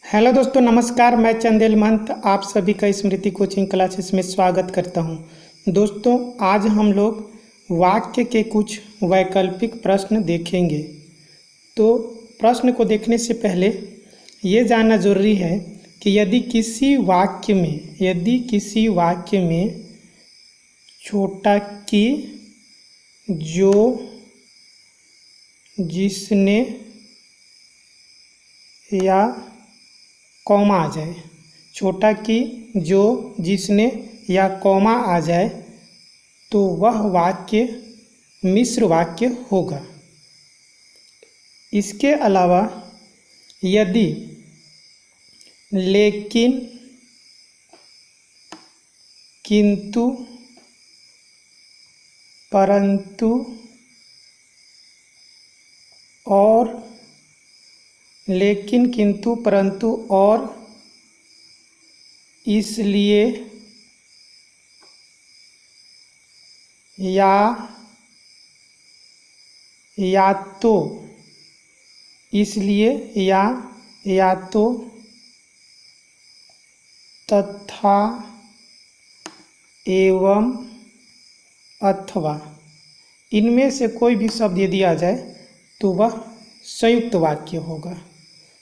Hello दोस्तों, नमस्कार। मैं चंदेल महंत आप सभी का स्मृति कोचिंग क्लासेस में स्वागत करता हूं। दोस्तों, आज हम लोग वाक्य के कुछ वैकल्पिक प्रश्न देखेंगे। तो प्रश्न को देखने से पहले ये जानना ज़रूरी है कि यदि किसी वाक्य में छोटा कि, जो, जिसने या कॉमा आ जाए, छोटा कि, जो, जिसने या कॉमा आ जाए तो वह वाक्य मिश्र वाक्य होगा। इसके अलावा यदि लेकिन, किंतु, परंतु और, लेकिन, किंतु, परंतु और, इसलिए, या तो, इसलिए, या तो, तथा, एवं, अथवा, इनमें से कोई भी शब्द यदि आ जाए तो वह संयुक्त वाक्य होगा।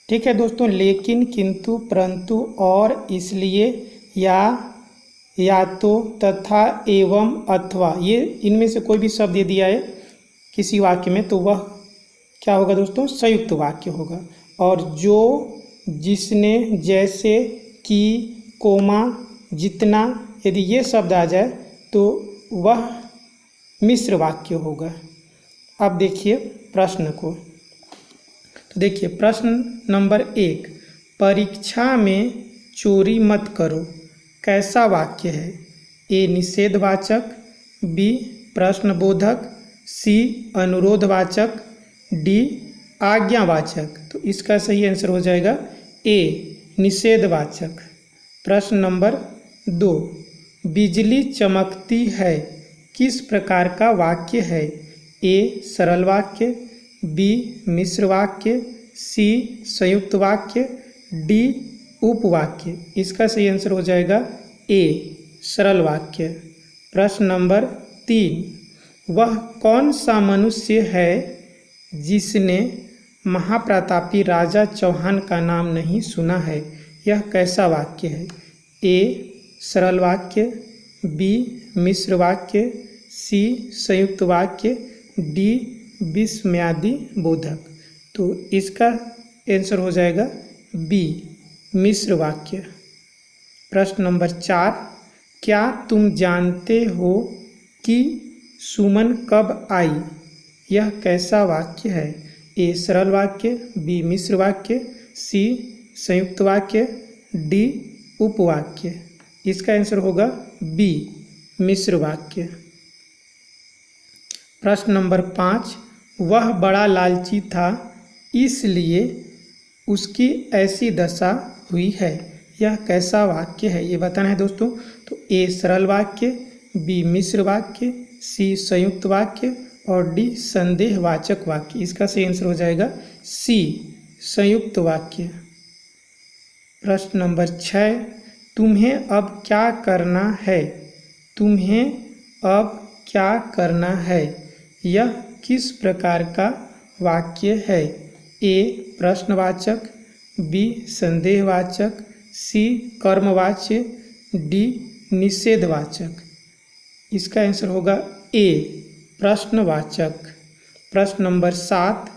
ठीक है दोस्तों, लेकिन, किंतु, परंतु और, इसलिए, या तो, तथा, एवं, अथवा, ये इनमें से कोई भी शब्द यदि आए किसी वाक्य में तो वह क्या होगा दोस्तों? संयुक्त वाक्य होगा। और जो, जिसने, जैसे, कि, कोमा, जितना, यदि ये शब्द आ जाए तो वह मिश्र वाक्य होगा। अब देखिए प्रश्न को। तो देखिए प्रश्न नंबर 1, परीक्षा में चोरी मत करो कैसा वाक्य है? ए निषेधवाचक, बी प्रश्नबोधक, सी अनुरोधवाचक, डी आज्ञावाचक। तो इसका सही आंसर हो जाएगा ए निषेधवाचक। प्रश्न नंबर 2, बिजली चमकती है किस प्रकार का वाक्य है? ए सरल वाक्य, बी मिश्र वाक्य, सी संयुक्त वाक्य, डी उपवाक्य। इसका सही आंसर हो जाएगा ए सरल वाक्य। प्रश्न नंबर 3, वह कौन सा मनुष्य है जिसने महाप्रतापी राजा चौहान का नाम नहीं सुना है? यह कैसा वाक्य है? ए सरल वाक्य, बी मिश्र वाक्य, सी संयुक्त वाक्य, डी विस्मयादि बोधक। तो इसका आंसर हो जाएगा बी मिश्र वाक्य। प्रश्न नंबर 4, क्या तुम जानते हो कि सुमन कब आई? यह कैसा वाक्य है? ए सरल वाक्य, बी मिश्र वाक्य, सी संयुक्त वाक्य, डी उपवाक्य। इसका आंसर होगा बी मिश्र वाक्य। प्रश्न नंबर 5, वह बड़ा लालची था इसलिए उसकी ऐसी दशा हुई है। यह कैसा वाक्य है? ये बताना है दोस्तों। तो ए सरल वाक्य, बी मिश्र वाक्य, सी संयुक्त वाक्य और डी संदेहवाचक वाक्य। इसका सही आंसर हो जाएगा सी संयुक्त वाक्य। प्रश्न नंबर 6, तुम्हें अब क्या करना है? तुम्हें अब क्या करना है? यह किस प्रकार का वाक्य है? ए प्रश्नवाचक, बी संदेहवाचक, सी कर्मवाच्य, डी निषेधवाचक। इसका आंसर होगा ए प्रश्नवाचक। प्रश्न नंबर 7,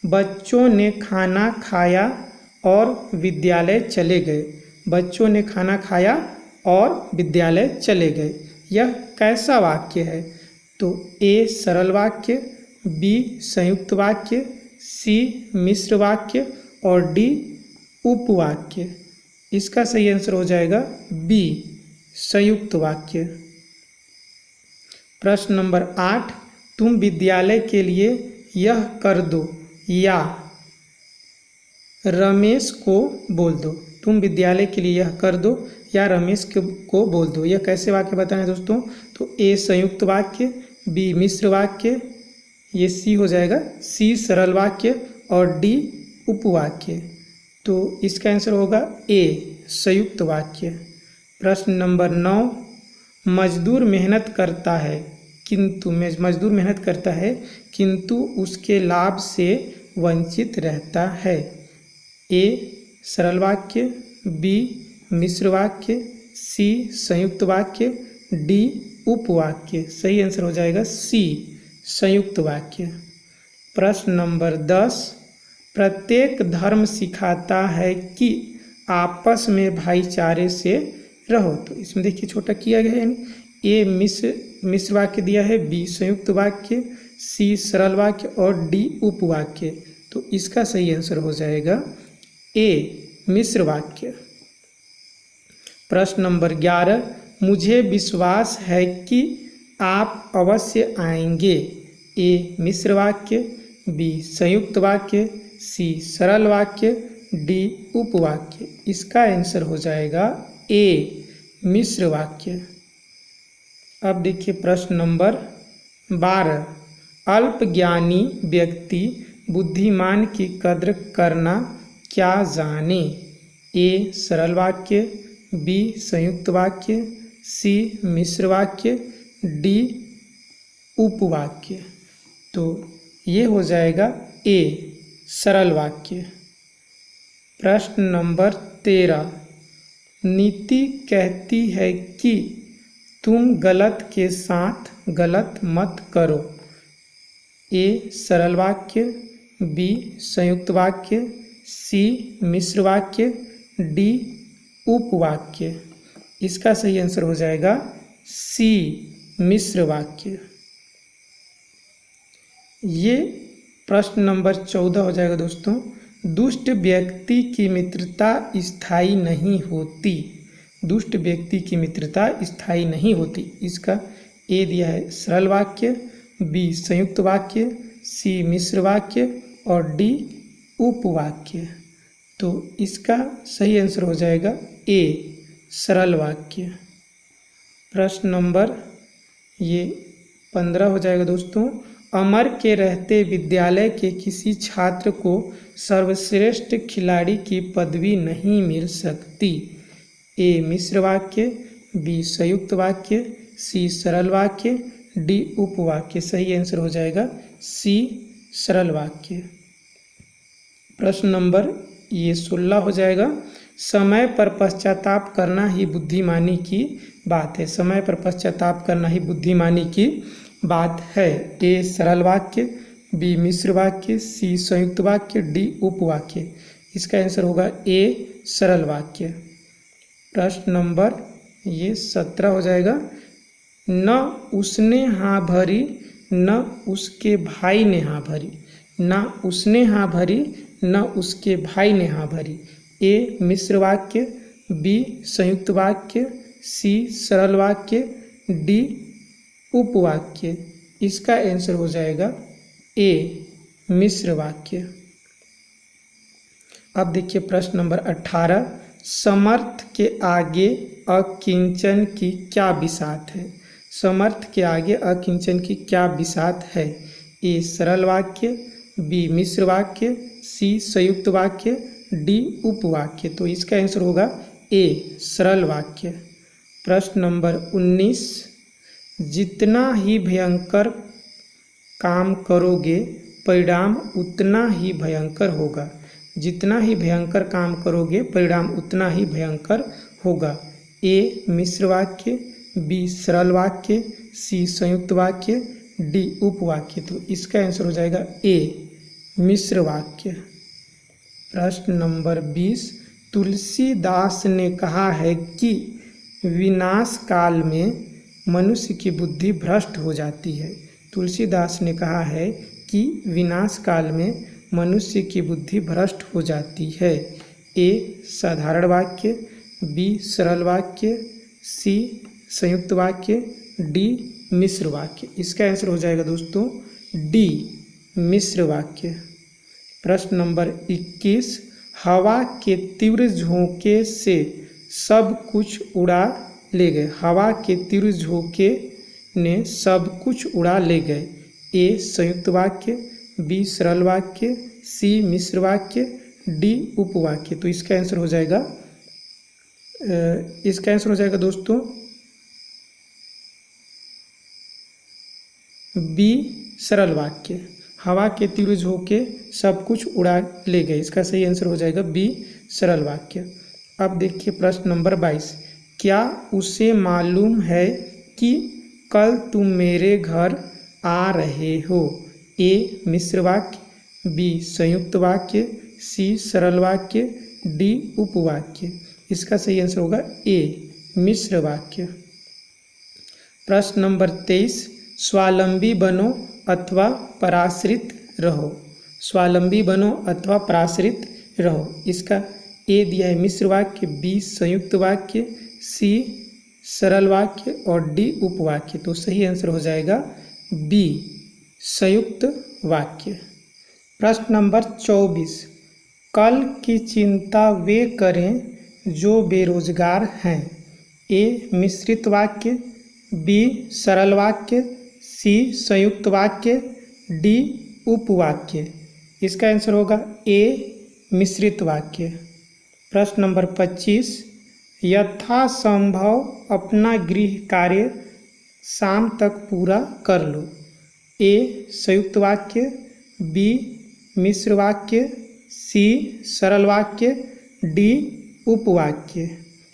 बच्चों ने खाना खाया और विद्यालय चले गए। बच्चों ने खाना खाया और विद्यालय चले गए। यह कैसा वाक्य है? तो ए सरल वाक्य, बी संयुक्त वाक्य, सी मिश्र वाक्य और डी उपवाक्य। इसका सही आंसर हो जाएगा बी संयुक्त वाक्य। प्रश्न नंबर 8, तुम विद्यालय के लिए यह कर दो या रमेश को बोल दो। तुम विद्यालय के लिए यह कर दो या रमेश को बोल दो। यह कैसे वाक्य बताना है दोस्तों? तो ए संयुक्त वाक्य, बी मिश्र वाक्य, ये सी हो जाएगा सी सरल वाक्य और डी उपवाक्य। तो इसका आंसर होगा ए संयुक्त वाक्य। प्रश्न नंबर 9, मजदूर मेहनत करता है किंतु उसके लाभ से वंचित रहता है। ए सरल वाक्य, बी मिश्र वाक्य, सी संयुक्त वाक्य, डी उपवाक्य। सही आंसर हो जाएगा सी संयुक्त वाक्य। प्रश्न नंबर 10, प्रत्येक धर्म सिखाता है कि आपस में भाईचारे से रहो। तो इसमें देखिए छोटा किया गया है, यानी ए मिश्र वाक्य दिया है, बी संयुक्त वाक्य, सी सरल वाक्य और डी उपवाक्य। तो इसका सही आंसर हो जाएगा ए मिश्र वाक्य। प्रश्न नंबर 11, मुझे विश्वास है कि आप अवश्य आएंगे। ए मिश्र वाक्य, बी संयुक्त वाक्य, सी सरल वाक्य, डी उपवाक्य। इसका आंसर हो जाएगा ए मिश्र वाक्य। अब देखिए प्रश्न नंबर 12, अल्पज्ञानी व्यक्ति बुद्धिमान की कद्र करना क्या जाने। ए सरल वाक्य, बी संयुक्त वाक्य, सी मिश्र वाक्य, डी उपवाक्य। तो ये हो जाएगा ए सरल वाक्य। प्रश्न नंबर 13, नीति कहती है कि तुम गलत के साथ गलत मत करो। ए सरल वाक्य, बी संयुक्त वाक्य, सी मिश्र वाक्य, डी उपवाक्य। इसका सही आंसर हो जाएगा सी मिश्र वाक्य। ये प्रश्न नंबर 14 हो जाएगा दोस्तों। दुष्ट व्यक्ति की मित्रता स्थायी नहीं होती। दुष्ट व्यक्ति की मित्रता स्थायी नहीं होती। इसका ए दिया है सरल वाक्य, बी संयुक्त वाक्य, सी मिश्र वाक्य और डी उपवाक्य। तो इसका सही आंसर हो जाएगा ए सरल वाक्य। प्रश्न नंबर 15 हो जाएगा दोस्तों। अमर के रहते विद्यालय के किसी छात्र को सर्वश्रेष्ठ खिलाड़ी की पदवी नहीं मिल सकती। ए मिश्र वाक्य, बी संयुक्त वाक्य, सी सरल वाक्य, डी उपवाक्य। सही आंसर हो जाएगा सी सरल वाक्य। प्रश्न नंबर 16 हो जाएगा। समय पर पश्चाताप करना ही बुद्धिमानी की बात है। समय पर पश्चाताप करना ही बुद्धिमानी की बात है। ए सरल वाक्य, बी मिश्र वाक्य, सी संयुक्त वाक्य, डी उपवाक्य। इसका आंसर होगा ए सरल वाक्य। प्रश्न नंबर 17 हो जाएगा। न उसने हाँ भरी न उसके भाई ने हाँ भरी। न उसने हाँ भरी न उसके भाई ने हाँ भरी। ए मिश्र वाक्य, बी संयुक्त वाक्य, सी सरल वाक्य, डी उपवाक्य। इसका आंसर हो जाएगा ए मिश्र वाक्य। अब देखिए प्रश्न नंबर 18, समर्थ के आगे अकिंचन की क्या बिसात है। समर्थ के आगे अकिंचन की क्या बिसात है। ए सरल वाक्य, बी मिश्र वाक्य, सी संयुक्त वाक्य, डी उपवाक्य। तो इसका आंसर होगा ए सरल वाक्य। प्रश्न नंबर 19, जितना ही भयंकर काम करोगे परिणाम उतना ही भयंकर होगा। जितना ही भयंकर काम करोगे परिणाम उतना ही भयंकर होगा। ए मिश्र वाक्य, बी सरल वाक्य, सी संयुक्त वाक्य, डी उपवाक्य। तो इसका आंसर हो जाएगा ए मिश्र वाक्य। प्रश्न नंबर 20, तुलसीदास ने कहा है कि विनाश काल में मनुष्य की बुद्धि भ्रष्ट हो जाती है। तुलसीदास ने कहा है कि विनाश काल में मनुष्य की बुद्धि भ्रष्ट हो जाती है। ए साधारण वाक्य, बी सरल वाक्य, सी संयुक्त वाक्य, डी मिश्र वाक्य। इसका आंसर हो जाएगा दोस्तों डी मिश्र वाक्य। प्रश्न नंबर 21, हवा के तीव्र झोंके से सब कुछ उड़ा ले गए। हवा के तीव्र झोंके ने सब कुछ उड़ा ले गए। ए संयुक्त वाक्य, बी सरल वाक्य, सी मिश्र वाक्य, डी उपवाक्य। तो इसका आंसर हो जाएगा दोस्तों बी सरल वाक्य। हवा के तीव्र झोंके सब कुछ उड़ा ले गए। इसका सही आंसर हो जाएगा बी सरल वाक्य। अब देखिए प्रश्न नंबर 22, क्या उसे मालूम है कि कल तुम मेरे घर आ रहे हो? ए मिश्र वाक्य, बी संयुक्त वाक्य, सी सरल वाक्य, डी उपवाक्य। इसका सही आंसर होगा ए मिश्र वाक्य। प्रश्न नंबर 23, स्वावलंबी बनो अथवा पराश्रित रहो। स्वावलंबी बनो अथवा पराश्रित रहो। इसका ए दिया है मिश्र वाक्य, बी संयुक्त वाक्य, सी सरल वाक्य और डी उपवाक्य। तो सही आंसर हो जाएगा बी संयुक्त वाक्य। प्रश्न नंबर 24, कल की चिंता वे करें जो बेरोजगार हैं। ए मिश्रित वाक्य, बी सरल वाक्य, सी संयुक्त वाक्य, डी उपवाक्य। इसका आंसर होगा ए मिश्रित वाक्य। प्रश्न नंबर 25, यथासंभव अपना गृह कार्य शाम तक पूरा कर लो। ए संयुक्त वाक्य, बी मिश्र वाक्य, सी सरल वाक्य, डी उपवाक्य।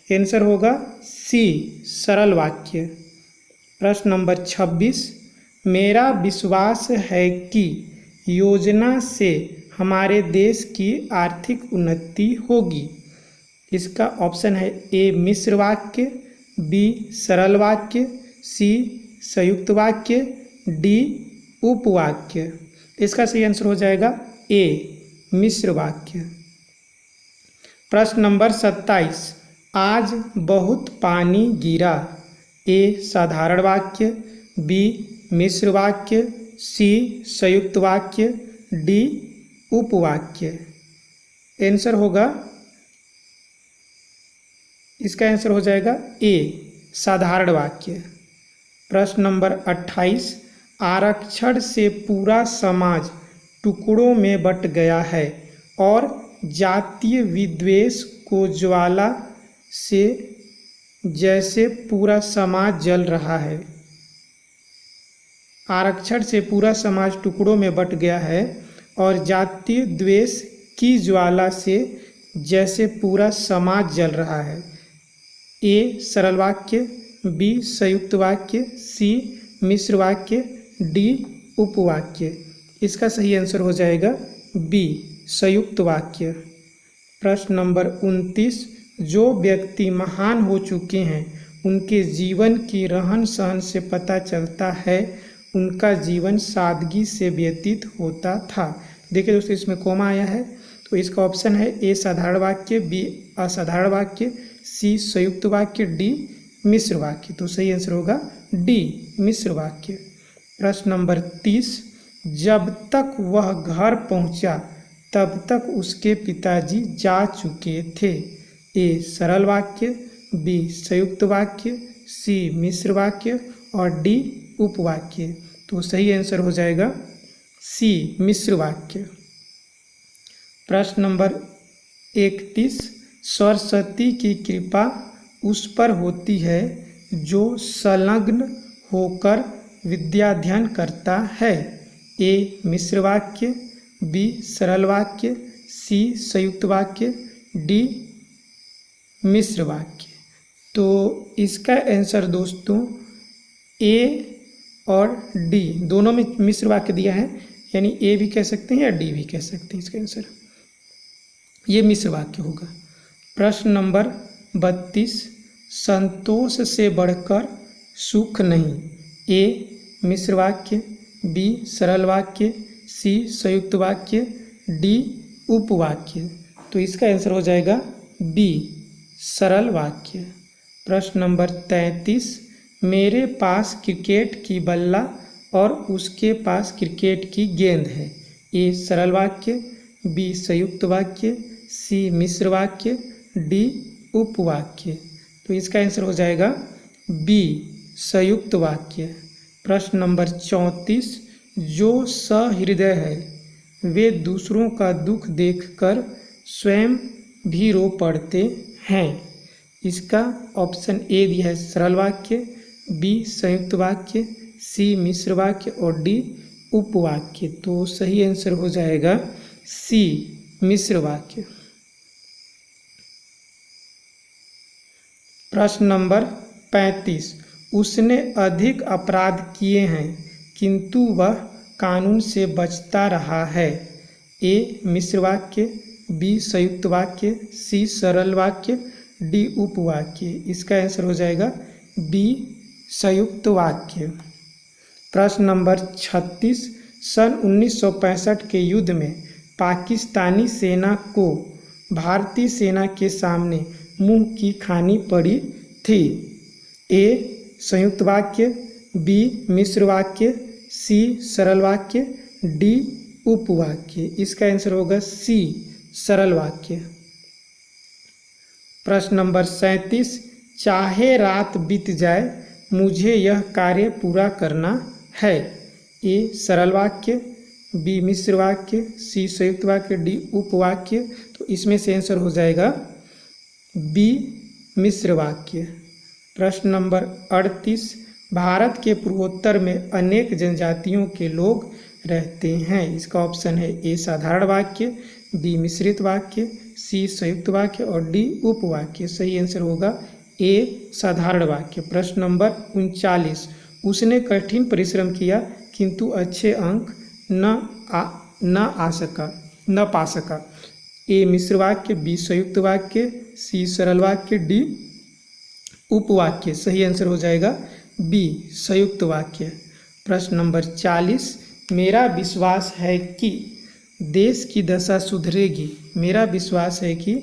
आंसर होगा सी सरल वाक्य। प्रश्न नंबर 26, मेरा विश्वास है कि योजना से हमारे देश की आर्थिक उन्नति होगी। इसका ऑप्शन है ए मिश्र वाक्य, बी सरल वाक्य, सी संयुक्त वाक्य, डी उपवाक्य। इसका सही आंसर हो जाएगा ए मिश्र वाक्य। प्रश्न नंबर 27, आज बहुत पानी गिरा। ए साधारण वाक्य, बी मिश्र वाक्य, सी संयुक्त वाक्य, डी उपवाक्य। आंसर होगा इसका आंसर हो जाएगा ए साधारण वाक्य। प्रश्न नंबर 28, आरक्षण से पूरा समाज टुकड़ों में बंट गया है और जातीय विद्वेष को ज्वाला से जैसे पूरा समाज जल रहा है। आरक्षण से पूरा समाज टुकड़ों में बंट गया है और जातीय द्वेष की ज्वाला से जैसे पूरा समाज जल रहा है। ए सरल वाक्य, बी संयुक्त वाक्य, सी मिश्र वाक्य, डी उपवाक्य। इसका सही आंसर हो जाएगा बी संयुक्त वाक्य। प्रश्न नंबर 29, जो व्यक्ति महान हो चुके हैं उनके जीवन की रहन सहन से पता चलता है उनका जीवन सादगी से व्यतीत होता था। देखिए दोस्तों इसमें कोमा आया है तो इसका ऑप्शन है ए साधारण वाक्य, बी असाधारण वाक्य, सी संयुक्त वाक्य, डी मिश्र वाक्य। तो सही आंसर होगा डी मिश्र वाक्य। प्रश्न नंबर 30, जब तक वह घर पहुंचा तब तक उसके पिताजी जा चुके थे। ए सरल वाक्य, बी संयुक्त वाक्य, सी मिश्र वाक्य और डी उपवाक्य। तो सही आंसर हो जाएगा सी मिश्र वाक्य। प्रश्न नंबर 31, सरस्वती की कृपा उस पर होती है जो संलग्न होकर विद्याध्ययन करता है। ए मिश्र वाक्य, बी सरल वाक्य, सी संयुक्त वाक्य, डी मिश्र वाक्य। तो इसका आंसर दोस्तों ए और डी दोनों में मिश्र वाक्य दिया है, यानी ए भी कह सकते हैं या डी भी कह सकते हैं। इसका आंसर ये मिश्र वाक्य होगा। प्रश्न नंबर 32, संतोष से बढ़कर सुख नहीं। ए मिश्र वाक्य, बी सरल वाक्य, सी संयुक्त वाक्य, डी उपवाक्य। तो इसका आंसर हो जाएगा बी सरल वाक्य। प्रश्न नंबर 33, मेरे पास क्रिकेट की बल्ला और उसके पास क्रिकेट की गेंद है। ए सरल वाक्य, बी संयुक्त वाक्य, सी मिश्र वाक्य, डी उपवाक्य। तो इसका आंसर हो जाएगा बी संयुक्त वाक्य। प्रश्न नंबर 34, जो सहृदय है वे दूसरों का दुख देखकर स्वयं भी रो पड़ते हैं। इसका ऑप्शन ए दिया है सरल वाक्य, बी संयुक्त वाक्य, सी मिश्र वाक्य और डी उपवाक्य। तो सही आंसर हो जाएगा सी मिश्र वाक्य। प्रश्न नंबर 35, उसने अधिक अपराध किए हैं किंतु वह कानून से बचता रहा है। ए मिश्र वाक्य, बी संयुक्त वाक्य, सी सरल वाक्य, डी उपवाक्य। इसका आंसर हो जाएगा बी संयुक्त वाक्य। प्रश्न नंबर 36, सन 1965 के युद्ध में पाकिस्तानी सेना को भारतीय सेना के सामने मुंह की खानी पड़ी थी। ए संयुक्त वाक्य, बी मिश्र वाक्य, सी सरल वाक्य, डी उपवाक्य। इसका आंसर होगा सी सरल वाक्य। प्रश्न नंबर 37, चाहे रात बीत जाए मुझे यह कार्य पूरा करना है। ए सरल वाक्य, बी मिश्र वाक्य, सी संयुक्त वाक्य, डी उपवाक्य। तो इसमें से आंसर हो जाएगा बी मिश्र वाक्य। प्रश्न नंबर 38, भारत के पूर्वोत्तर में अनेक जनजातियों के लोग रहते हैं। इसका ऑप्शन है ए साधारण वाक्य, बी मिश्रित वाक्य, सी संयुक्त वाक्य और डी उपवाक्य। सही आंसर होगा ए साधारण वाक्य। प्रश्न नंबर 39, उसने कठिन परिश्रम किया किंतु अच्छे अंक न पा सका। ए मिश्र वाक्य, बी संयुक्त वाक्य, सी सरल वाक्य, डी उपवाक्य। सही आंसर हो जाएगा बी संयुक्त वाक्य। प्रश्न नंबर 40, मेरा विश्वास है कि देश की दशा सुधरेगी। मेरा विश्वास है कि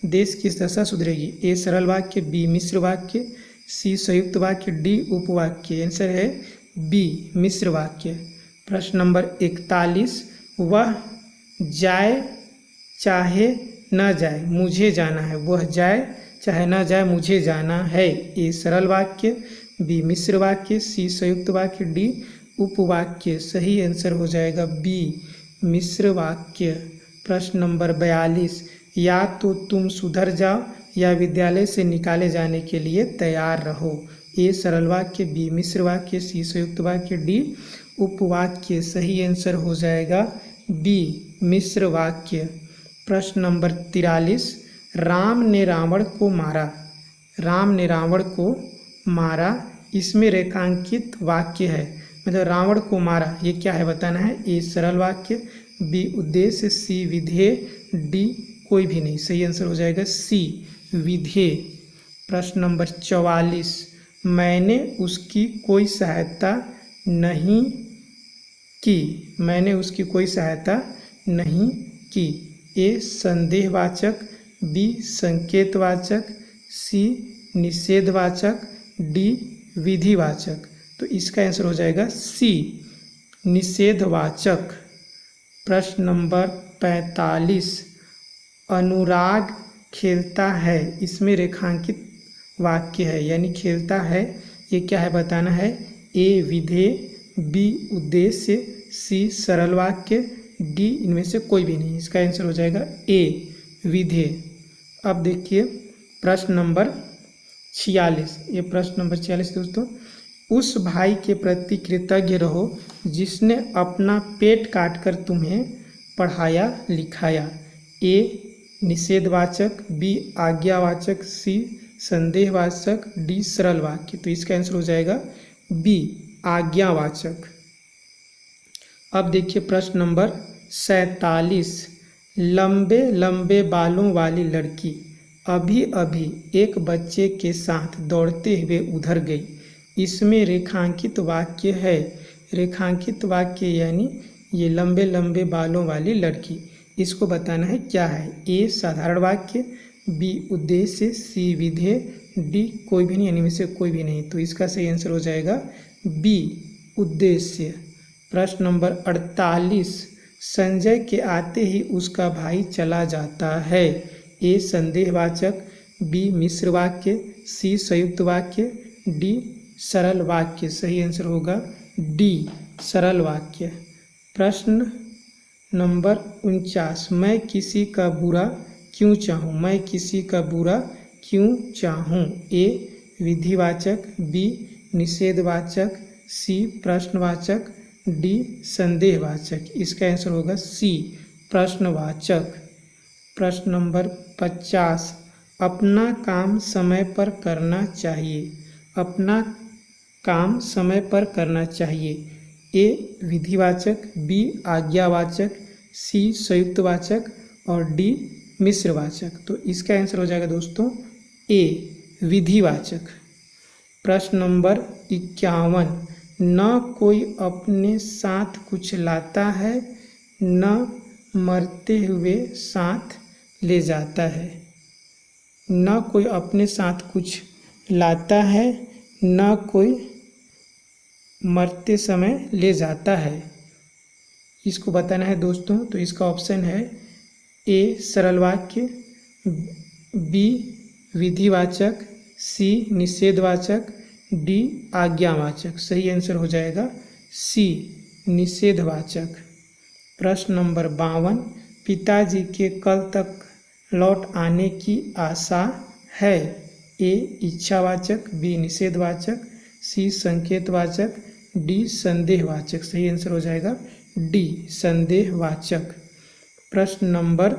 देश की दशा सुधरेगी। ए सरल वाक्य, बी मिश्र वाक्य, सी संयुक्त वाक्य, डी उपवाक्य। आंसर है बी मिश्र वाक्य। प्रश्न नंबर 41, वह जाए चाहे न जाए मुझे जाना है। वह जाए चाहे न जाए मुझे जाना है। ए सरल वाक्य, बी मिश्र वाक्य, सी संयुक्त वाक्य, डी उपवाक्य। सही आंसर हो जाएगा बी मिश्र वाक्य। प्रश्न नंबर 42, या तो तुम सुधर जाओ या विद्यालय से निकाले जाने के लिए तैयार रहो। ए सरल वाक्य, बी मिश्र वाक्य, सी संयुक्त वाक्य, डी उपवाक्य। सही आंसर हो जाएगा बी मिश्र वाक्य। प्रश्न नंबर 43, राम ने रावण को मारा। राम ने रावण को मारा, इसमें रेखांकित वाक्य है, मतलब रावण को मारा ये क्या है बताना है। ए सरल वाक्य, बी उद्देश्य, सी विधेय, डी कोई भी नहीं। सही आंसर हो जाएगा सी विधेय। प्रश्न नंबर 44, मैंने उसकी कोई सहायता नहीं की। मैंने उसकी कोई सहायता नहीं की। ए संदेहवाचक, बी संकेतवाचक, सी निषेधवाचक, डी विधिवाचक। तो इसका आंसर हो जाएगा सी निषेधवाचक। प्रश्न नंबर 45, अनुराग खेलता है, इसमें रेखांकित वाक्य है, यानी खेलता है ये क्या है बताना है। ए विधेय, बी उद्देश्य, सी सरल वाक्य, डी इनमें से कोई भी नहीं। इसका आंसर हो जाएगा ए विधेय। अब देखिए प्रश्न नंबर 46, ये प्रश्न नंबर 46 दोस्तों, उस भाई के प्रति कृतज्ञ रहो जिसने अपना पेट काटकर तुम्हें पढ़ाया लिखाया। ए निषेधवाचक, बी आज्ञावाचक, सी संदेहवाचक, डी सरल वाक्य। तो इसका आंसर हो जाएगा बी आज्ञावाचक। अब देखिए प्रश्न नंबर 47, लंबे लंबे बालों वाली लड़की अभी अभी एक बच्चे के साथ दौड़ते हुए उधर गई। इसमें रेखांकित वाक्य है। रेखांकित वाक्य यानी ये लंबे लंबे बालों वाली लड़की, इसको बताना है क्या है। ए साधारण वाक्य, बी उद्देश्य, सी विधेय, डी कोई भी नहीं, यानी में से कोई भी नहीं। तो इसका सही आंसर हो जाएगा बी उद्देश्य। प्रश्न नंबर 48, संजय के आते ही उसका भाई चला जाता है। ए संदेहवाचक, बी मिश्र वाक्य, सी संयुक्त वाक्य, डी सरल वाक्य। सही आंसर होगा डी सरल वाक्य। प्रश्न नंबर 49, मैं किसी का बुरा क्यों चाहूँ, मैं किसी का बुरा क्यों चाहूँ। ए विधिवाचक, बी निषेधवाचक, सी प्रश्नवाचक, डी संदेहवाचक। इसका आंसर होगा सी प्रश्नवाचक। प्रश्न नंबर 50, अपना काम समय पर करना चाहिए। अपना काम समय पर करना चाहिए। ए विधिवाचक, बी आज्ञावाचक, सी संयुक्तवाचक और डी मिश्रवाचक। तो इसका आंसर हो जाएगा दोस्तों ए विधिवाचक। प्रश्न नंबर 51, न कोई अपने साथ कुछ लाता है न मरते हुए साथ ले जाता है। न कोई अपने साथ कुछ लाता है न कोई मरते समय ले जाता है। इसको बताना है दोस्तों। तो इसका ऑप्शन है ए सरल वाक्य, बी विधिवाचक, सी निषेधवाचक, डी आज्ञावाचक। सही आंसर हो जाएगा सी निषेधवाचक। प्रश्न नंबर 52, पिताजी के कल तक लौट आने की आशा है। ए इच्छावाचक, बी निषेधवाचक, सी संकेतवाचक, डी संदेहवाचक। सही आंसर हो जाएगा डी संदेहवाचक। प्रश्न नंबर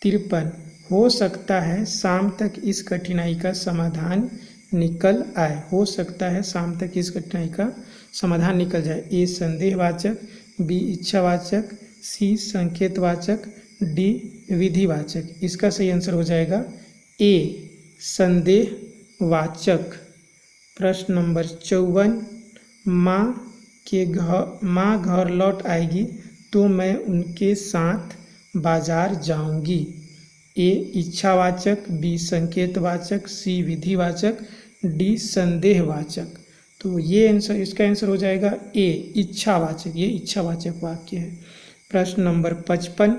53, हो सकता है शाम तक इस कठिनाई का समाधान निकल आए। हो सकता है शाम तक इस कठिनाई का समाधान निकल जाए। ए संदेहवाचक, बी इच्छावाचक, सी संकेतवाचक, डी विधिवाचक। इसका सही आंसर हो जाएगा ए संदेहवाचक। प्रश्न नंबर 54, माँ घर लौट आएगी तो मैं उनके साथ बाजार जाऊंगी। ए इच्छावाचक, बी संकेतवाचक, सी विधिवाचक, डी संदेहवाचक। तो ये आंसर, इसका आंसर हो जाएगा ए इच्छावाचक। ये इच्छावाचक वाक्य है। प्रश्न नंबर 55,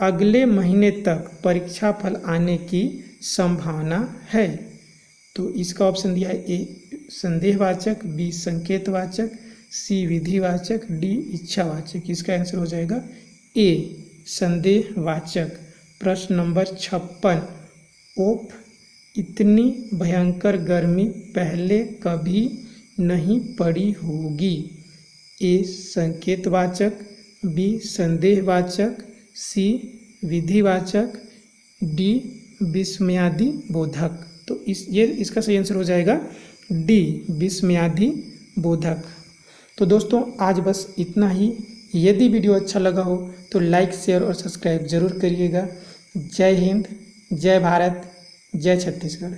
अगले महीने तक परीक्षा फल आने की संभावना है। तो इसका ऑप्शन दिया है ए संदेहवाचक, बी संकेतवाचक, सी विधिवाचक, डी इच्छावाचक। इसका आंसर हो जाएगा ए संदेहवाचक। प्रश्न नंबर 56, ओफ इतनी भयंकर गर्मी पहले कभी नहीं पड़ी होगी। ए संकेतवाचक, बी संदेहवाचक, सी विधिवाचक, डी विस्मयादि बोधक। तो इसका सही आंसर हो जाएगा डी विस्मयादि बोधक। तो दोस्तों आज बस इतना ही। यदि वीडियो अच्छा लगा हो तो लाइक शेयर और सब्सक्राइब जरूर करिएगा। जय हिंद, जय भारत, जय छत्तीसगढ़।